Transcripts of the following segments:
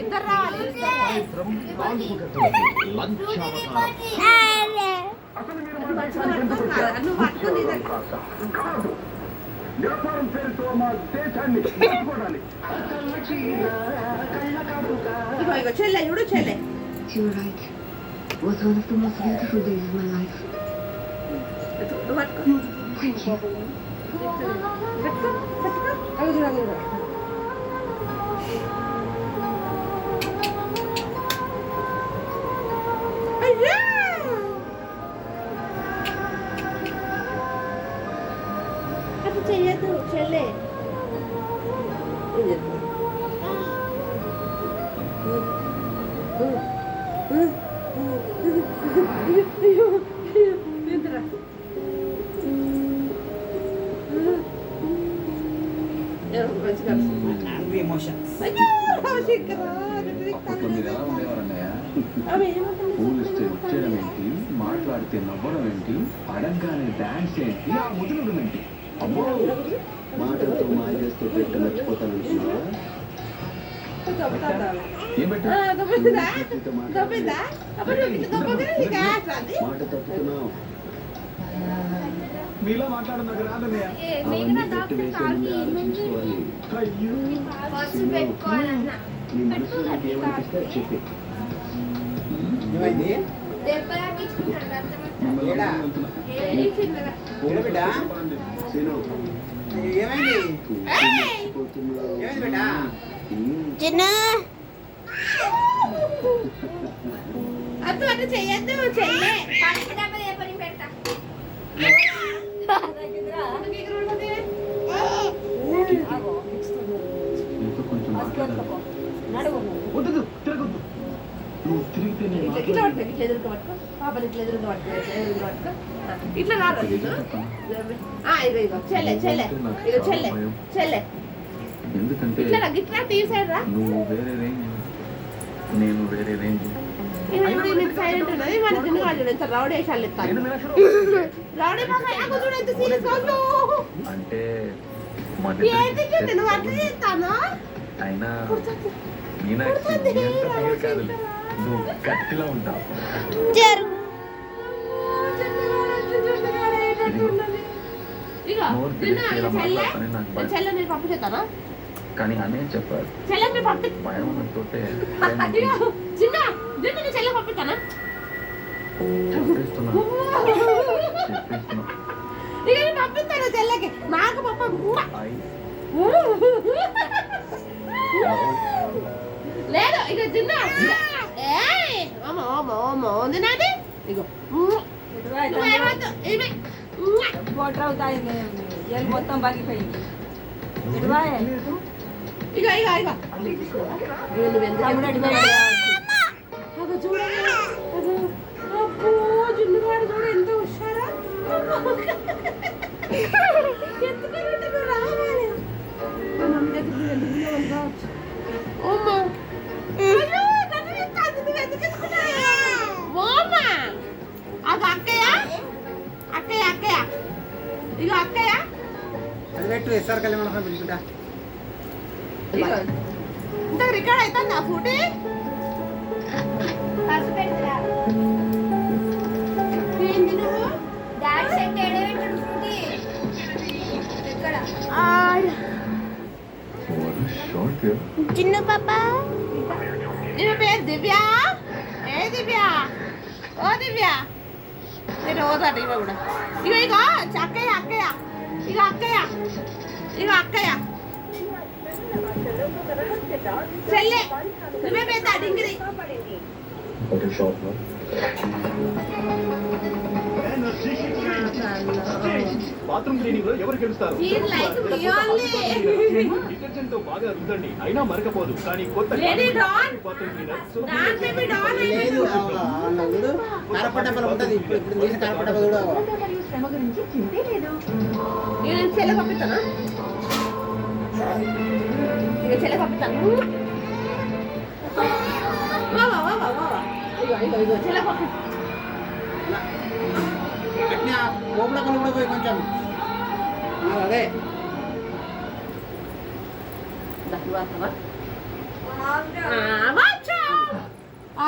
ఇద్దరు రావాలి నువ్వు పట్టుకుని వ్యాపారం పేరుతో మా దేశాన్ని కాపాడాలి. ఇగో చెల్లె చూడు చెల్లె. You're right. It was one of the most beautiful days of my life. Thank you. అటు చెయ్యదు చెల్లె. పూలిస్తే వచ్చేయడం ఏంటి, మాట్లాడితే నవ్వడం ఏంటి, అడగానే డాన్స్ ఏంటి, ఆ ముద్రలు ఏంటి? అమ్మో, మాటలతో మాయేస్తూ పెట్టి మర్చిపోతాను. మాట తప్పుతున్నావు. మీలో మాట్లాడడం నాకు రాదన్నయ్య. నీ మనసు ఏమనిపిస్తే చెప్పి అటు అటు చెయ్యద్దు చెల్లె. ఇంకా కొంచెం మాట్లాడాలి. వద్దు, తిరగొద్దు. నువ్వు తిరిగితే నేను ఇట్లా ఎదురుగా పట్టుకో పాపని, ఇట్లా ఎదురుగా పట్టుకో ఇట్లా రాదు. ఇగో ఇగో చెల్లె చెల్లె ఇగో చెల్లె చెల్లె. ఎందుకంటే ఇట్లా ఇట్లా తీసాడు రా. నువ్వు వేరే రేంజ్, నేను వేరే రేంజ్. సైలెంట్ ఉన్నది మన దిన్ను వాడు ఎంత రౌడీ వేషాలు ఎత్తాను. రౌడీ చూడు ఎంత సీరియస్ అంటే నువ్వు అట్లా చేస్తాను. అయినా మీనాక్షి కాదు, నువ్వు గట్టిలో ఉంటావు. చెల్లె నేను పప్పు చేస్తానా? కానీ అనే చెప్పారు చెల్లె నేను పప్పు భయం తోటే చిన్న నేను చెల్లె పంపిస్తానా? చెప్పేస్తున్నా ఇక నేను పంపిస్తాను చెల్లెకి. నాకు పప్పు లేదు. ఇక చిన్న నాది ఇగో మొత్తం బాగిపోయింది. ఇక ఇక ఇక చూడ జున్నుగాడు చూడ ఎంత హుషారా. ఎందుకు రావాలి అక్కయ్య అక్కయ్య అక్కయ్య ఇక అక్కయ్య ఇంత రికార్డ్ అవుతుంది ఆ ఫుడ్. ఏంది నువ్వు చిన్ను పాప. నీ పేరు దివ్య? ఏ దివ్య? ఓ దివ్య నేను ఓదాడు ఇవ కూడా. ఇక ఇక అక్కయ్య అక్కయ్య ఇక అక్కయ్య ఇక అక్కయ్య చెల్లె నువ్వే పెద్ద డింగిరి. బాత్రూమ్ క్లీనింగ్ లో ఎవరు గెలుస్తారు? డిటర్జెంట్ తో బాగా రుద్దండి, అయినా మరకపోదు. కానీ కొత్త బాత్రూమ్ క్లీనర్ చెల్లె పంపిస్తాను. ఇక చెల్లె పంపిస్తాను. చెల్లె పంపి కూడా పోయి కొంచెం అదే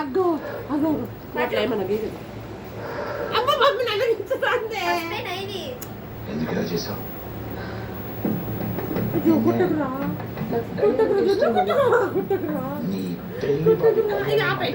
అగ్గో అగ్గో అట్లా ఏమన్నా గీరు అమ్మ మమ్మీ నన్ను గిచ్చుతాందే ఎందుకు ఇలా చేసావు అయ్యో కుట్టకురా కుట్టకురా కుట్టకురా నీ కుట్టకురా ఇక ఆపే